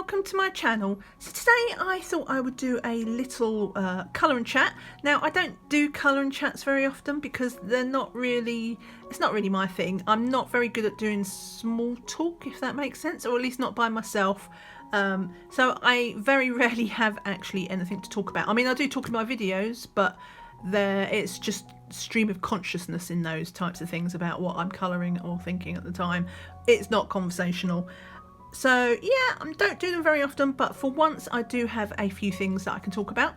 welcome to my channel. So today I thought I would do a little colour and chat. Now I don't do colour and chats very often because it's not really my thing. I'm not very good at doing small talk, if that makes sense, or at least not by myself. So I very rarely have actually anything to talk about. I mean, I do talk in my videos, but it's just stream of consciousness in those types of things about what I'm colouring or thinking at the time. It's not conversational. So yeah, I don't do them very often, but for once I do have a few things that I can talk about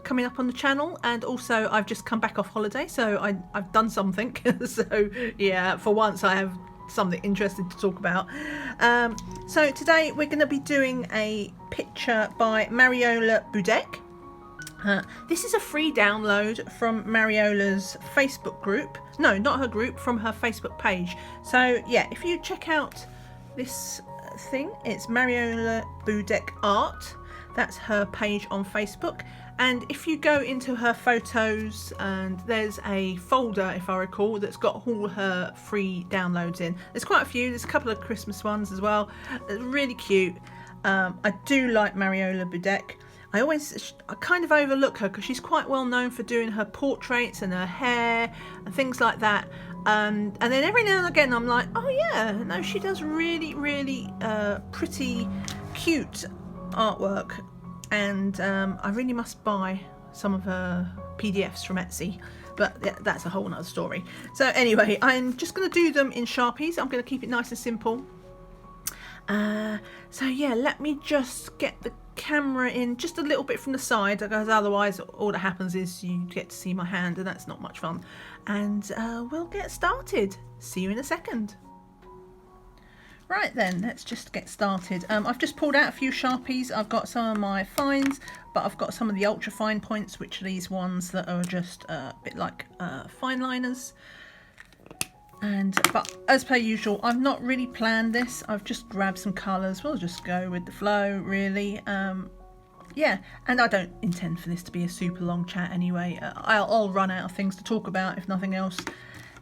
coming up on the channel. And also I've just come back off holiday, so I've done something. So yeah, for once I have something interesting to talk about. So today we're going to be doing a picture by Mariola Budek. This is a free download from Mariola's Facebook group. No, not her group, from her Facebook page. So yeah, if you check out this thing, it's Mariola Budek Art. That's her page on Facebook. And if you go into her photos, and there's a folder, if I recall, that's got all her free downloads in. There's quite a few. There's a couple of Christmas ones as well. Really cute. I do like Mariola Budek. I kind of overlook her because she's quite well known for doing her portraits and her hair and things like that. And then every now and again I'm like, oh yeah, no, she does really pretty cute artwork. And I really must buy some of her PDFs from Etsy, but that's a whole nother story. So anyway, I'm just going to do them in Sharpies. I'm going to keep it nice and simple. So yeah, let me just get the camera in just a little bit from the side, because otherwise all that happens is you get to see my hand, and that's not much fun. And we'll get started. See you in a second. Right then, let's just get started. I've just pulled out a few Sharpies. I've got some of my fines, but I've got some of the ultra fine points, which are these ones that are just a bit like fine liners. But as per usual, I've not really planned this. I've just grabbed some colours. We'll just go with the flow, really. Yeah, and I don't intend for this to be a super long chat anyway. I'll run out of things to talk about if nothing else.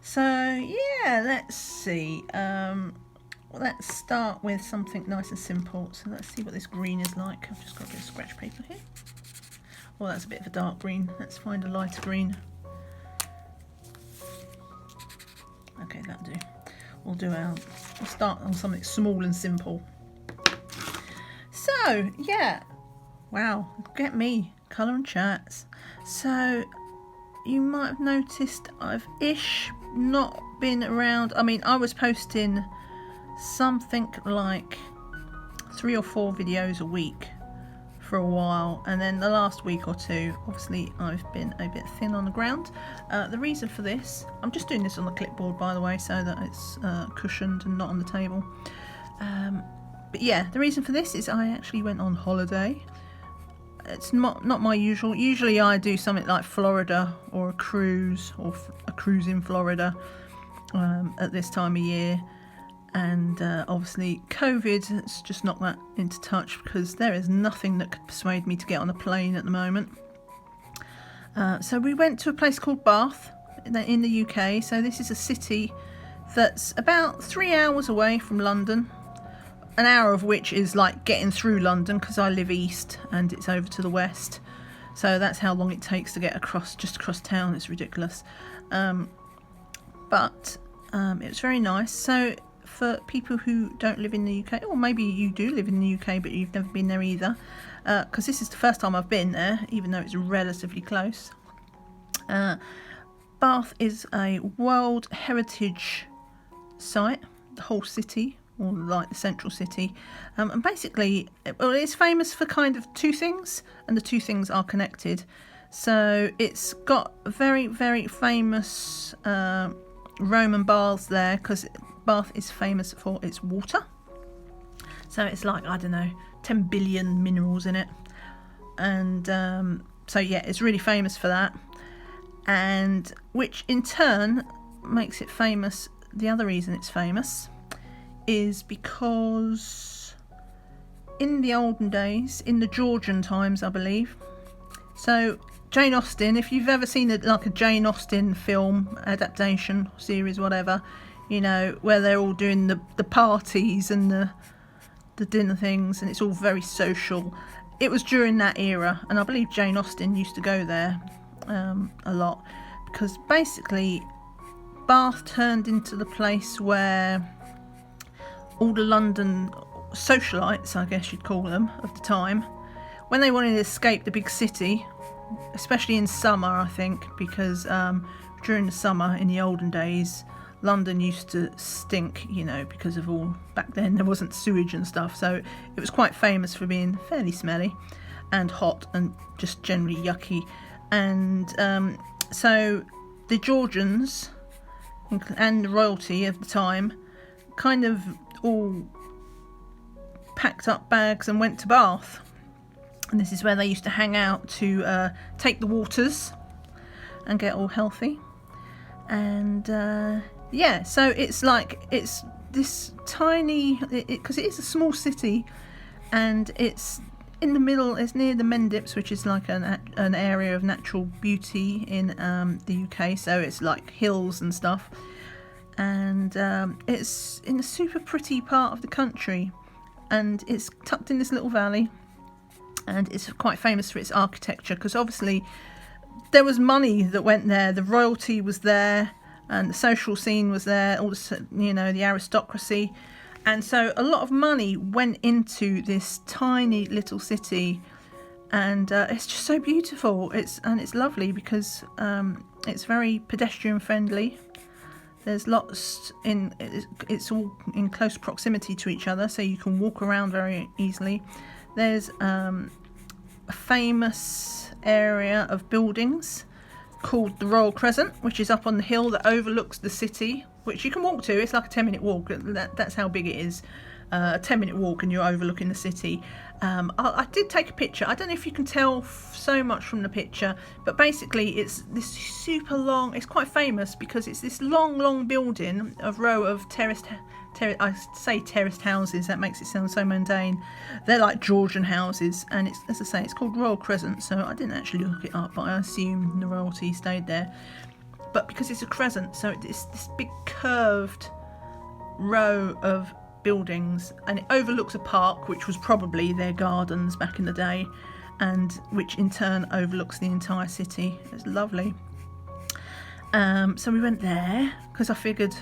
So yeah, let's see. Let's start with something nice and simple. So let's see what this green is like. I've just got a bit of scratch paper here. Well, that's a bit of a dark green. Let's find a lighter green. Okay, that'll do. We'll start on something small and simple. So yeah, wow, look at me, colour and chats. So you might have noticed I've not been around. I mean, I was posting something like 3 or 4 videos a week for a while, and then the last week or two, obviously I've been a bit thin on the ground. The reason for this, I'm just doing this on the clipboard, by the way, so that it's cushioned and not on the table. But yeah, the reason for this is I actually went on holiday. It's not my usual. Usually I do something like Florida or a cruise, or a cruise in Florida at this time of year. And obviously COVID has just knocked that into touch, because there is nothing that could persuade me to get on a plane at the moment. So we went to a place called Bath in the UK. So this is a city that's about 3 hours away from London. An hour of which is like getting through London, because I live east and it's over to the west. So that's how long it takes to get just across town. It's ridiculous. But it was very nice. So for people who don't live in the UK, or maybe you do live in the UK but you've never been there either, because this is the first time I've been there, even though it's relatively close. Bath is a World Heritage Site, the whole city, or like the central city, and basically it's famous for kind of 2 things, and the 2 things are connected. So it's got very famous Roman baths there, because Bath is famous for its water. So it's like, I don't know, 10 billion minerals in it. And so yeah, it's really famous for that. And which in turn makes it famous. The other reason it's famous is because in the olden days, in the Georgian times, I believe. So Jane Austen, if you've ever seen like a Jane Austen film, adaptation, series, whatever, you know, where they're all doing the parties and the the dinner things, and it's all very social. It was during that era, and I believe Jane Austen used to go there a lot, because basically Bath turned into the place where all the London socialites, I guess you'd call them, of the time, when they wanted to escape the big city, especially in summer, I think, because during the summer in the olden days, London used to stink, you know, because of all, back then there wasn't sewage and stuff, so it was quite famous for being fairly smelly and hot and just generally yucky. And so the Georgians and the royalty of the time kind of all packed up bags and went to Bath, and this is where they used to hang out to take the waters and get all healthy. And yeah, so it's like, it's this tiny, because it is a small city, and it's in the middle, it's near the Mendips, which is like an area of natural beauty in the UK, so it's like hills and stuff, and it's in a super pretty part of the country, and it's tucked in this little valley, and it's quite famous for its architecture, because obviously there was money that went there, the royalty was there, and the social scene was there, all the, you know, the aristocracy, and so a lot of money went into this tiny little city, and it's just so beautiful. It's lovely because it's very pedestrian friendly. There's lots it's all in close proximity to each other, so you can walk around very easily. There's a famous area of buildings called the Royal Crescent, which is up on the hill that overlooks the city, which you can walk to. It's like a 10-minute walk. That's how big it is. A 10-minute walk and you're overlooking the city. I did take a picture. I don't know if you can tell so much from the picture, but basically it's this super long, it's quite famous because it's this long building, a row of terraced I say terraced houses, that makes it sound so mundane. They're like Georgian houses, and it's, as I say, it's called Royal Crescent, so I didn't actually look it up, but I assume the royalty stayed there. But because it's a crescent, so it's this big curved row of buildings, and it overlooks a park, which was probably their gardens back in the day, and which in turn overlooks the entire city. It's lovely. So we went there because I figured,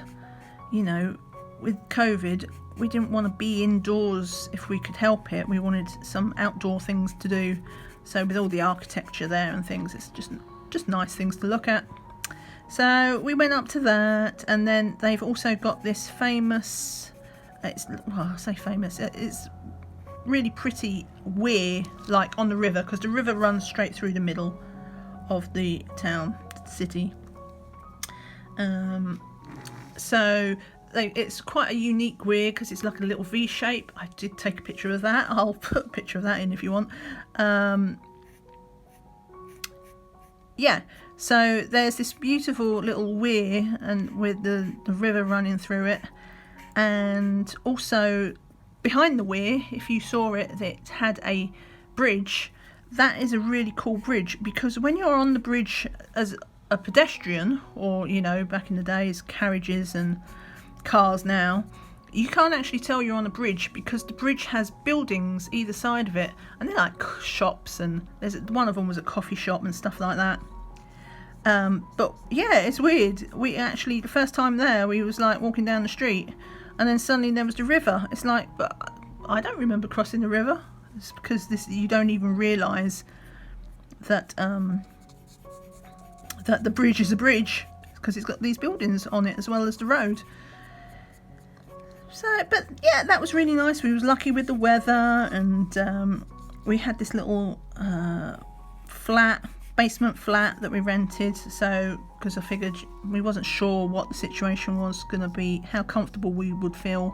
you know, with COVID, we didn't want to be indoors if we could help it. We wanted some outdoor things to do. So with all the architecture there and things, it's just nice things to look at. So we went up to that, and then they've also got this famous, I say famous, it's really pretty weir, like on the river, because the river runs straight through the middle of the town, city. So it's quite a unique weir because it's like a little V shape. I did take a picture of that. I'll put a picture of that in if you want. Yeah, so there's this beautiful little weir, and with the river running through it, and also behind the weir, if you saw it, it had a bridge. That is a really cool bridge, because when you're on the bridge as a pedestrian, or, you know, back in the days, carriages and cars now, you can't actually tell you're on a bridge, because the bridge has buildings either side of it, and they're like shops, and there's one of them was a coffee shop and stuff like that. But yeah, it's weird. We actually, the first time there, we was like walking down the street, and then suddenly there was the river. It's like, but I don't remember crossing the river. It's because you don't even realise that that the bridge is a bridge, because it's got these buildings on it as well as the road. So, but yeah, that was really nice. We was lucky with the weather, and we had this little basement flat that we rented. So, because I figured we wasn't sure what the situation was going to be, how comfortable we would feel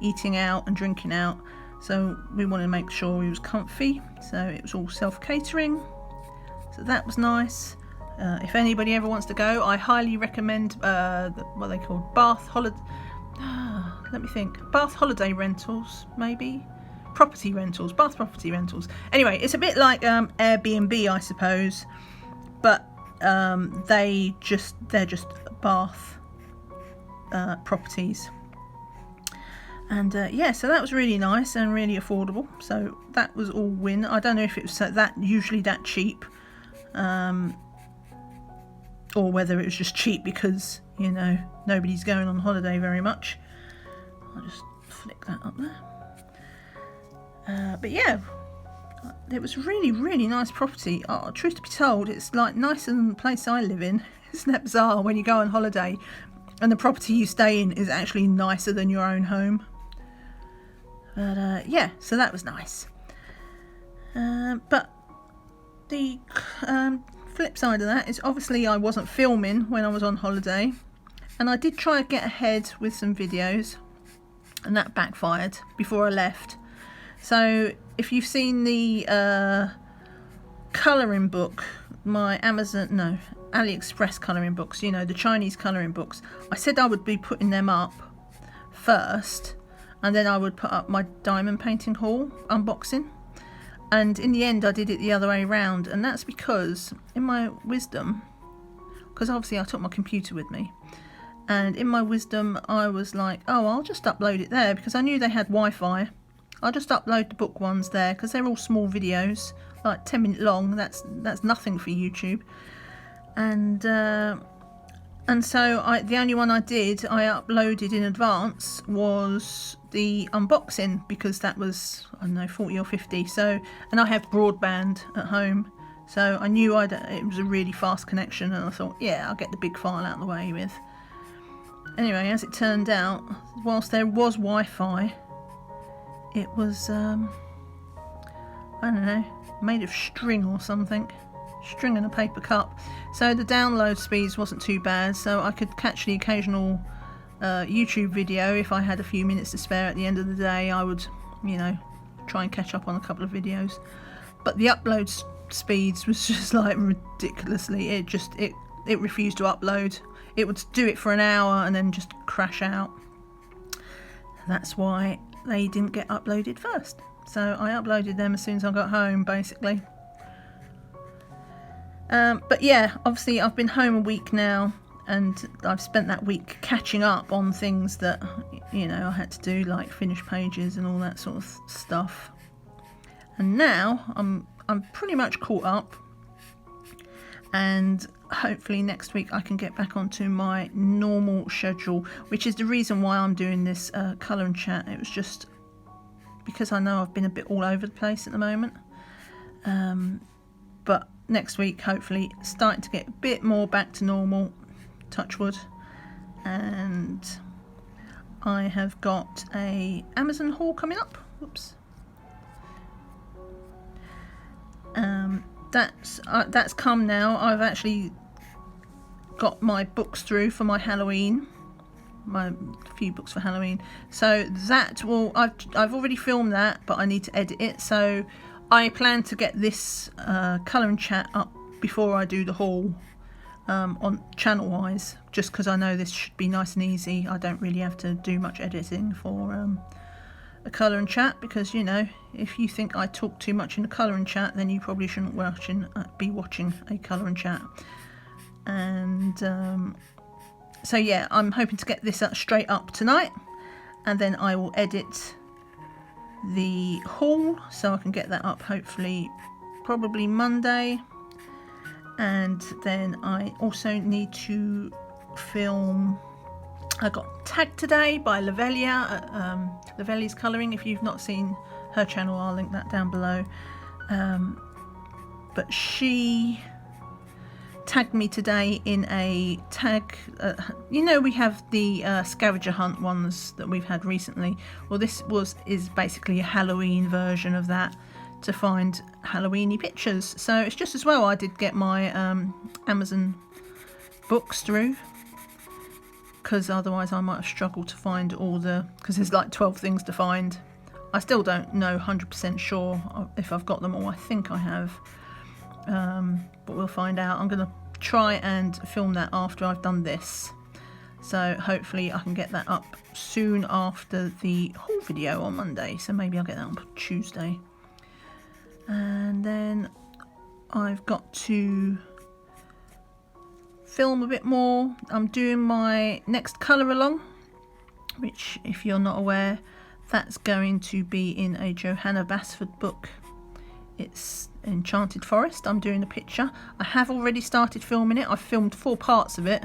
eating out and drinking out. So we wanted to make sure we was comfy. So it was all self-catering. So that was nice. If anybody ever wants to go, I highly recommend what they call Bath Holiday. Let me think. Bath Holiday Rentals, maybe? Property rentals. Bath property rentals. Anyway, it's a bit like Airbnb, I suppose. But they're just Bath properties. And yeah, so that was really nice and really affordable. So that was all win. I don't know if it was that usually that cheap, or whether it was just cheap because, you know, nobody's going on holiday very much. I'll just flick that up there. But yeah, it was really, really nice property. Oh, truth to be told, it's like nicer than the place I live in. Isn't that bizarre when you go on holiday and the property you stay in is actually nicer than your own home? But yeah, so that was nice. But the flip side of that is obviously I wasn't filming when I was on holiday, and I did try to get ahead with some videos, and that backfired before I left. So if you've seen the colouring book, my AliExpress colouring books, you know, the Chinese colouring books, I said I would be putting them up first, and then I would put up my diamond painting haul unboxing. And in the end I did it the other way around, and that's because in my wisdom, because obviously I took my computer with me, and in my wisdom I was like, oh, I'll just upload it there, because I knew they had Wi-Fi. I'll just upload the book ones there, because they're all small videos, like 10-minute long. That's nothing for YouTube. And so the only one I uploaded in advance was the unboxing, because that was, I don't know, 40 or 50. So, and I have broadband at home, so I knew it was a really fast connection, and I thought, yeah, I'll get the big file out of the way with. Anyway, as it turned out, whilst there was Wi-Fi, it was, I don't know, made of string or something. String and a paper cup. So the download speeds wasn't too bad, so I could catch the occasional YouTube video. If I had a few minutes to spare at the end of the day, I would, you know, try and catch up on a couple of videos. But the upload speeds was just like ridiculously, it refused to upload. It would do it for an hour and then just crash out. That's why they didn't get uploaded first. So I uploaded them as soon as I got home, basically. But yeah, obviously I've been home a week now, and I've spent that week catching up on things that, you know, I had to do, like finish pages and all that sort of stuff. And now I'm pretty much caught up, and hopefully next week I can get back onto my normal schedule, which is the reason why I'm doing this colour and chat. It was just because I know I've been a bit all over the place at the moment. But next week, hopefully, starting to get a bit more back to normal, touch wood. And I have got a Amazon haul coming up. Whoops. That's come now. I've actually got my books through for my Halloween, my few books for Halloween. So that will, I've already filmed that, but I need to edit it. So I plan to get this colour and chat up before I do the haul on channel wise, just because I know this should be nice and easy. I don't really have to do much editing for a colour and chat, because, you know, if you think I talk too much in a colour and chat, then you probably shouldn't be watching a colour and chat. And so yeah, I'm hoping to get this straight up tonight, and then I will edit the haul so I can get that up hopefully probably Monday. And then I also need to film, I got tagged today by Lavelia, Lavelia's Colouring. If you've not seen her channel, I'll link that down below. But she tagged me today in a tag, you know, we have the scavenger hunt ones that we've had recently. Well, this is basically a Halloween version of that, to find Halloweeny pictures. So it's just as well I did get my Amazon books through, because otherwise I might have struggled to find all because there's like 12 things to find. I still don't know 100% sure if I've got them all. I think I have, but we'll find out. I'm going to try and film that after I've done this, so hopefully I can get that up soon after the haul video on Monday. So maybe I'll get that on Tuesday. And then I've got to film a bit more. I'm doing my next colour along, which, if you're not aware, That's going to be in a Johanna Basford book. It's Enchanted Forest. I'm doing a picture. I have already started filming it. I've filmed 4 parts of it.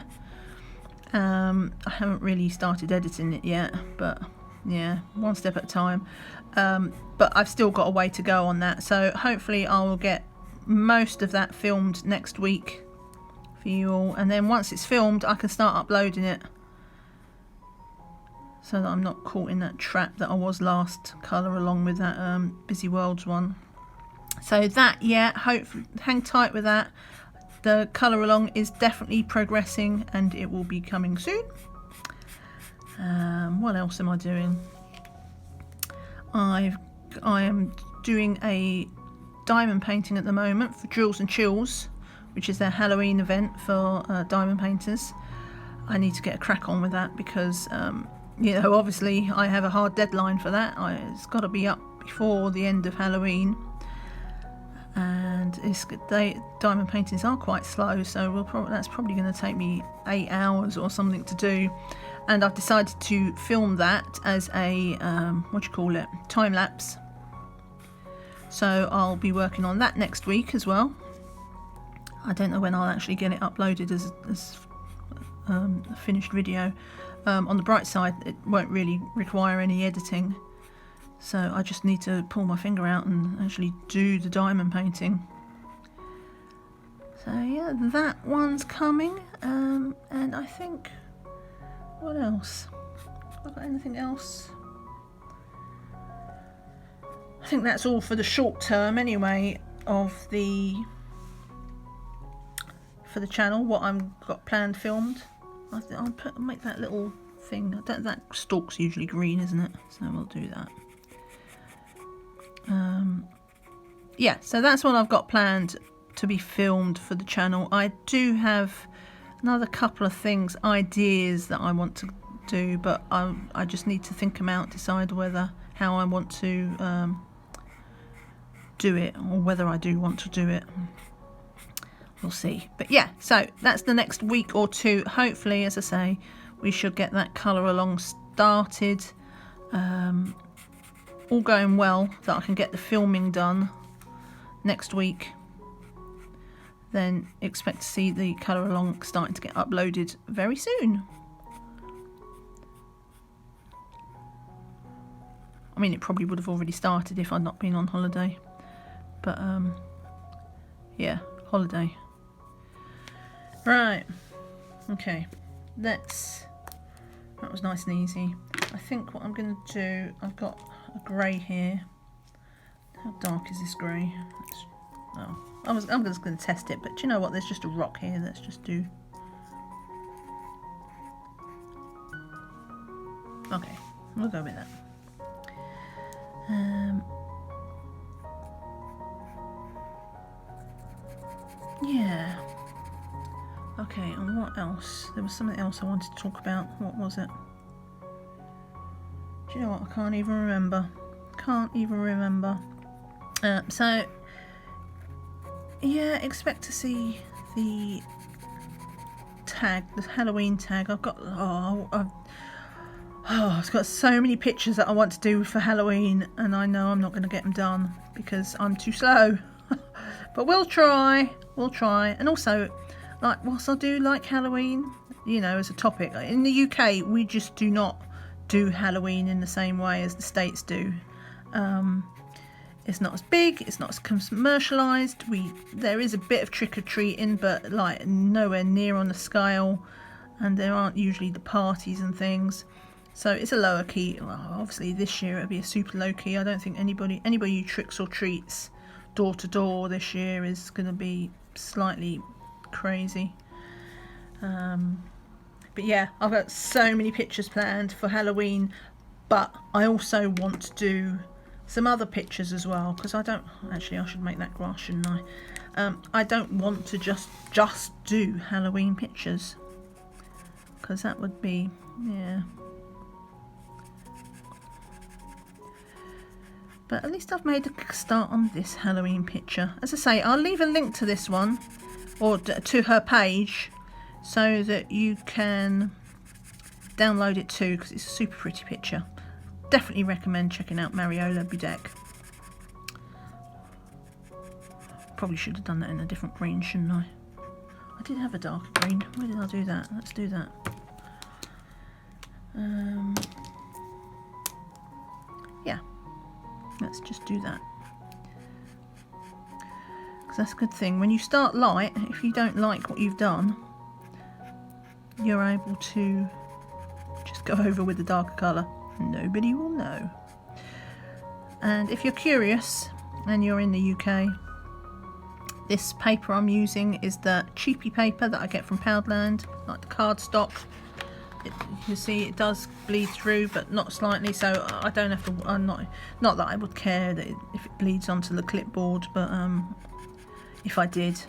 I haven't really started editing it yet, but yeah, one step at a time. But I've still got a way to go on that, so hopefully I will get most of that filmed next week for you all, and then once it's filmed I can start uploading it, so that I'm not caught in that trap that I was last colour along with that Busy Worlds one. So that, yeah, hopefully hang tight with that. The colour along is definitely progressing and it will be coming soon. What else am I doing? I am doing a diamond painting at the moment for Drills and Chills, which is their Halloween event for diamond painters. I need to get a crack on with that because you know, obviously I have a hard deadline for that. It's got to be up before the end of Halloween, and diamond paintings are quite slow, so that's probably going to take me 8 hours or something to do. And I've decided to film that as a time lapse. So I'll be working on that next week as well. I don't know when I'll actually get it uploaded as a finished video. On the bright side, it won't really require any editing, so I just need to pull my finger out and actually do the diamond painting. So yeah, that one's coming, and I think, what else? Have I got anything else? I think that's all for the short term anyway of for the channel, what I've got planned filmed. I'll make that little thing. That stalk's usually green, isn't it? So we'll do that. Yeah, so that's what I've got planned to be filmed for the channel. I do have another couple of things, ideas that I want to do, but I just need to think them out, decide how I want to do it, or whether I do want to do it. We'll see. But yeah, so that's the next week or two. Hopefully, as I say, we should get that colour along started. All going well, that I can get the filming done next week. Then expect to see the colour along starting to get uploaded very soon. I mean, it probably would have already started if I'd not been on holiday. But yeah, holiday. Right, okay, that was nice and easy. I think what I'm going to do, I've got a grey here. How dark is this grey? I'm just going to test it, but do you know what, there's just a rock here. Let's just do, okay, we'll go with that. Yeah. Okay, and what else? There was something else I wanted to talk about. What was it? Do you know what? I can't even remember. So, yeah, expect to see the tag, the Halloween tag. I've got, I've got so many pictures that I want to do for Halloween, and I know I'm not going to get them done because I'm too slow. But we'll try. And also, like, whilst I do like Halloween, you know, as a topic, in the UK we just do not do Halloween in the same way as the States do. It's not as big, it's not as commercialised. There is a bit of trick-or-treating, but like nowhere near on the scale, and there aren't usually the parties and things. So it's a lower key. Well, obviously this year it'll be a super low key. I don't think anybody who tricks or treats door to door this year is going to be slightly crazy. But yeah, I've got so many pictures planned for Halloween, but I also want to do some other pictures as well, because I should make that grass, shouldn't I? I don't want to just do Halloween pictures, because that would be, yeah. But at least I've made a start on this Halloween picture. As I say, I'll leave a link to this one, or to her page, so that you can download it too, because it's a super pretty picture. definitely recommend checking out Mariola Budek. Probably should have done that in a different green, shouldn't I? I did have a darker green. Where did I do that? Let's do that. Yeah, let's just do that. Because that's a good thing. When you start light, if you don't like what you've done, you're able to just go over with the darker colour. Nobody will know. And if you're curious and you're in the UK, this paper I'm using is the cheapy paper that I get from Poundland, like the cardstock. You can see it does bleed through, but not slightly, so I don't have to. I'm not that I would care that if it bleeds onto the clipboard, but if I did,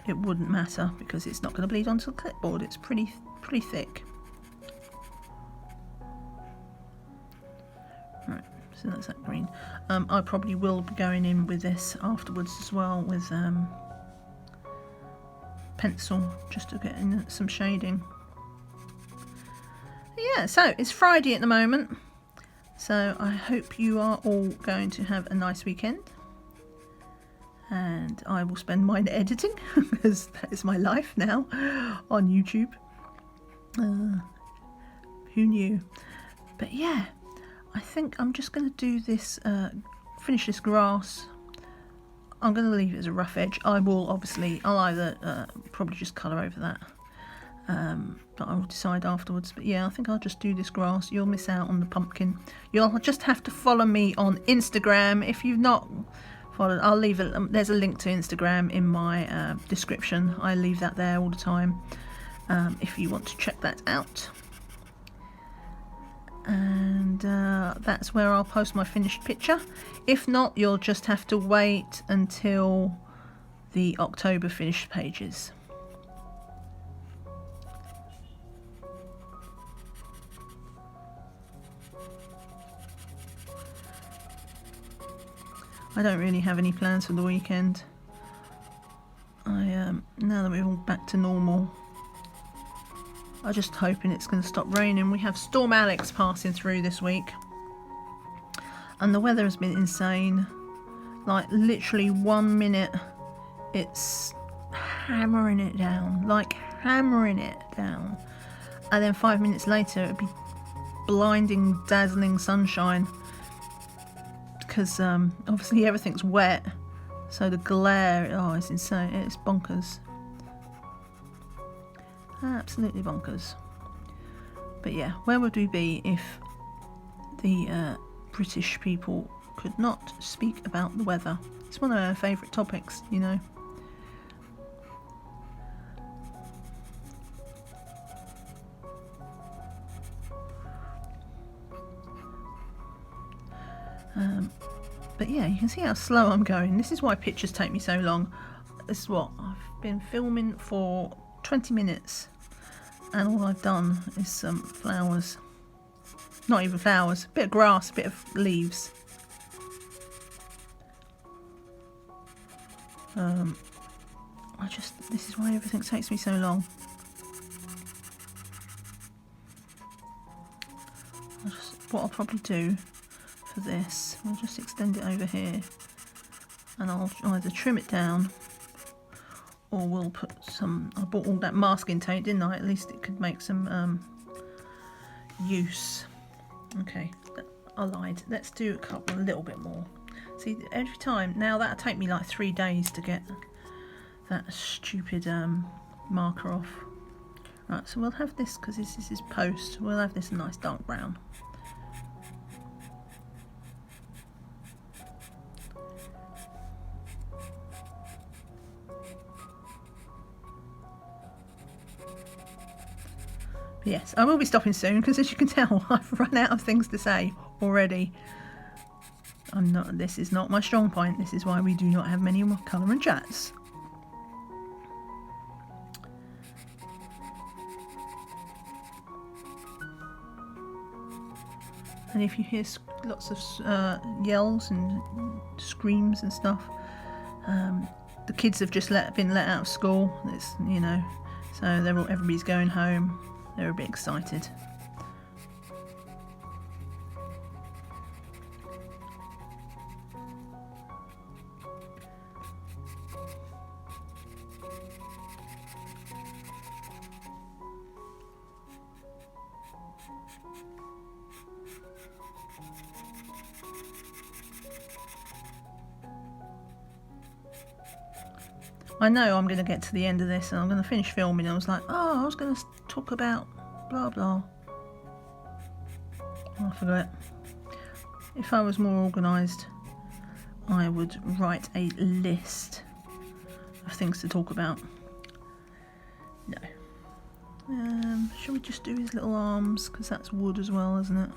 it wouldn't matter because it's not going to bleed onto the clipboard. It's pretty thick. Right. So that's that green. I probably will be going in with this afterwards as well with pencil, just to get in some shading. Yeah, so it's Friday at the moment, so I hope you are all going to have a nice weekend, and I will spend mine editing because that is my life now on YouTube. Who knew? But yeah, I think I'm just going to do this, finish this grass. I'm going to leave it as a rough edge. I'll either probably just colour over that, but I'll decide afterwards. But yeah, I think I'll just do this grass. You'll miss out on the pumpkin. You'll just have to follow me on Instagram. If you've not followed, I'll leave it. There's a link to Instagram in my description. I leave that there all the time if you want to check that out. And that's where I'll post my finished picture. If not, you'll just have to wait until the October finished pages. I don't really have any plans for the weekend. Now that we're all back to normal, I'm just hoping it's going to stop raining. We have Storm Alex passing through this week, and the weather has been insane. Like literally 1 minute it's hammering it down, and then 5 minutes later it'd be blinding, dazzling sunshine, because obviously everything's wet, so the glare, oh, it's insane. It's bonkers. Absolutely bonkers. But yeah, where would we be if the British people could not speak about the weather? It's one of our favourite topics, you know. But yeah, you can see how slow I'm going. This is why pictures take me so long. This is what I've been filming for 20 minutes. And all I've done is some flowers. Not even flowers, a bit of grass, a bit of leaves. This is why everything takes me so long. What I'll probably do for this, I'll just extend it over here, and I'll either trim it down, or we'll put some. I bought all that masking tape, didn't I? At least it could make some use. Okay, I lied. Let's do a little bit more. See, every time now that'll take me like 3 days to get that stupid marker off. Right, so we'll have this, because this is post. We'll have this nice dark brown. Yes, I will be stopping soon, because as you can tell, I've run out of things to say already. This is not my strong point. This is why we do not have many more colour and chats. And if you hear lots of yells and screams and stuff, the kids have just been let out of school. It's, you know, so everybody's going home. They're a bit excited. I know I'm going to get to the end of this and I'm going to finish filming. I was like, oh, I was going to talk about blah blah. Oh, I forgot. If I was more organised, I would write a list of things to talk about. No. Shall we just do his little arms? Because that's wood as well, isn't it?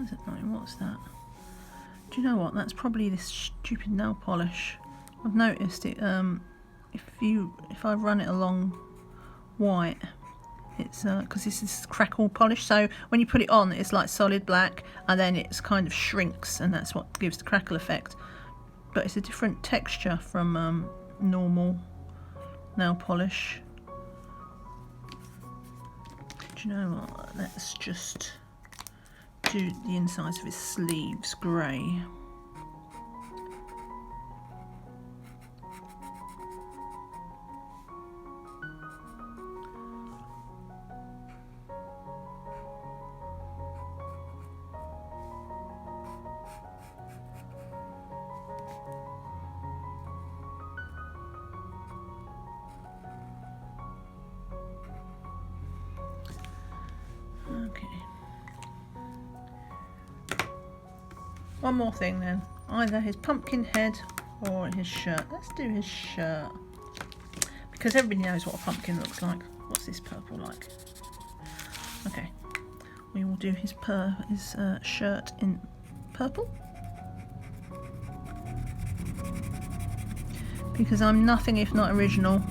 Is it not? What's that? Do you know what? That's probably this stupid nail polish. I've noticed it. If I run it along white, it's because this is crackle polish. So when you put it on, it's like solid black, and then it's kind of shrinks, and that's what gives the crackle effect. But it's a different texture from normal nail polish. Do you know what? Let's just do the insides of his sleeves grey. Okay. One more thing then, either his pumpkin head or his shirt. Let's do his shirt, because everybody knows what a pumpkin looks like. What's this purple like? Okay, we will do his shirt in purple, because I'm nothing if not original,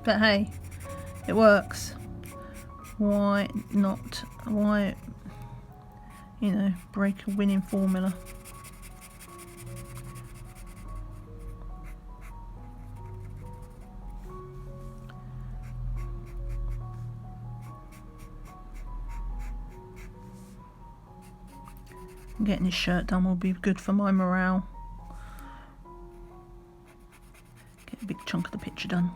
but hey, it works. Why not? Why, you know, break a winning formula? Getting his shirt done will be good for my morale. Get a big chunk of the picture done.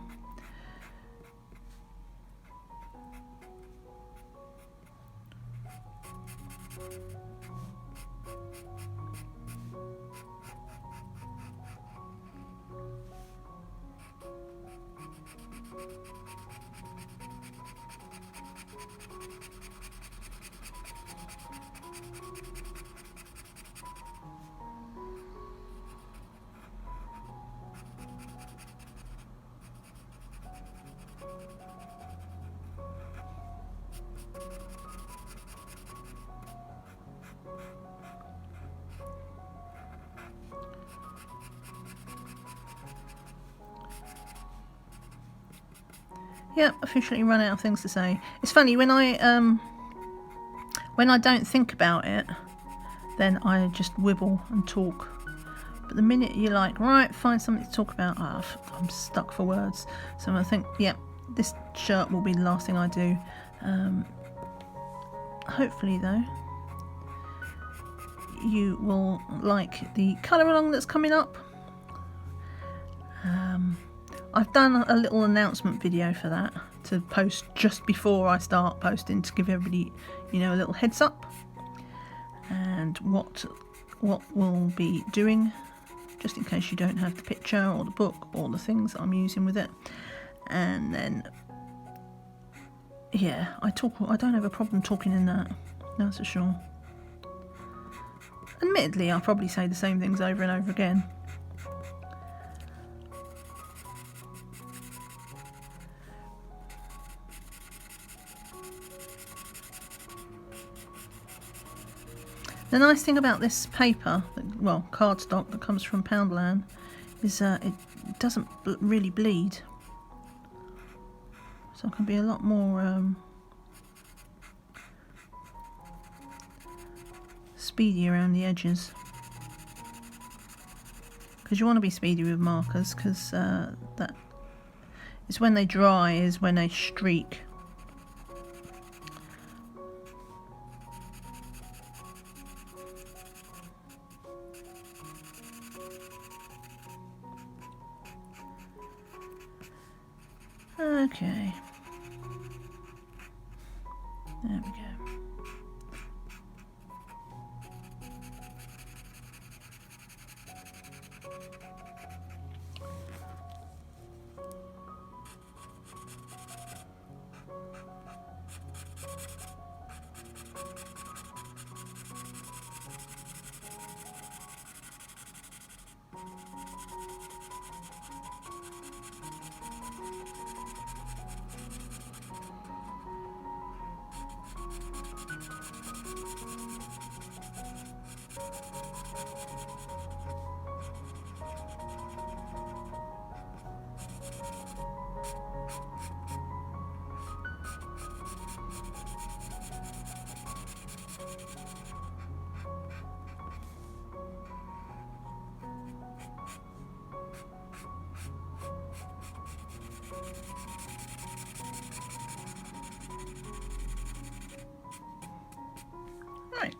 Yep, officially run out of things to say. It's funny, when I don't think about it, then I just wibble and talk. But the minute you're like, right, find something to talk about, I'm stuck for words. So I think, yep, this shirt will be the last thing I do. Hopefully though, you will like the colour along that's coming up. I've done a little announcement video for that to post just before I start posting, to give everybody, you know, a little heads up, and what we'll be doing, just in case you don't have the picture or the book or the things I'm using with it. And then, yeah, I don't have a problem talking in that, that's for sure. Admittedly, I'll probably say the same things over and over again. The nice thing about this paper, well, cardstock that comes from Poundland, is it doesn't really bleed. So it can be a lot more speedy around the edges. Because you want to be speedy with markers, because that It's when they dry is when they streak. Okay. There we go. Right,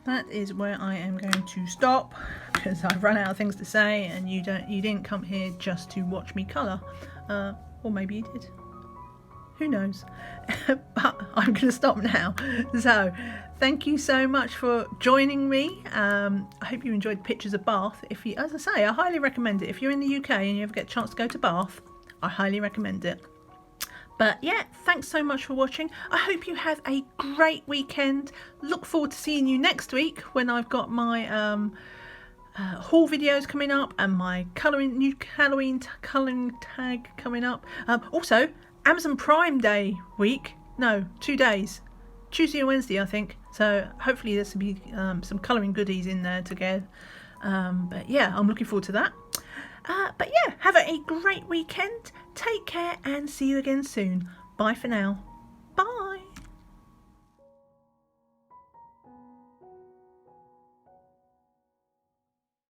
that is where I am going to stop because I've run out of things to say, and you didn't come here just to watch me colour, or maybe you did. Who knows? But I'm going to stop now. So thank you so much for joining me. I hope you enjoyed Pictures of Bath. If you, as I say, I highly recommend it. If you're in the UK and you ever get a chance to go to Bath, I highly recommend it. But yeah, thanks so much for watching. I hope you have a great weekend. Look forward to seeing you next week when I've got my haul videos coming up and my new Halloween colouring tag coming up. Also, Amazon Prime Day week. No, 2 days. Tuesday and Wednesday, I think. So hopefully there's be some colouring goodies in there to go. But yeah, I'm looking forward to that. But yeah, have a great weekend. Take care and see you again soon. Bye for now. Bye.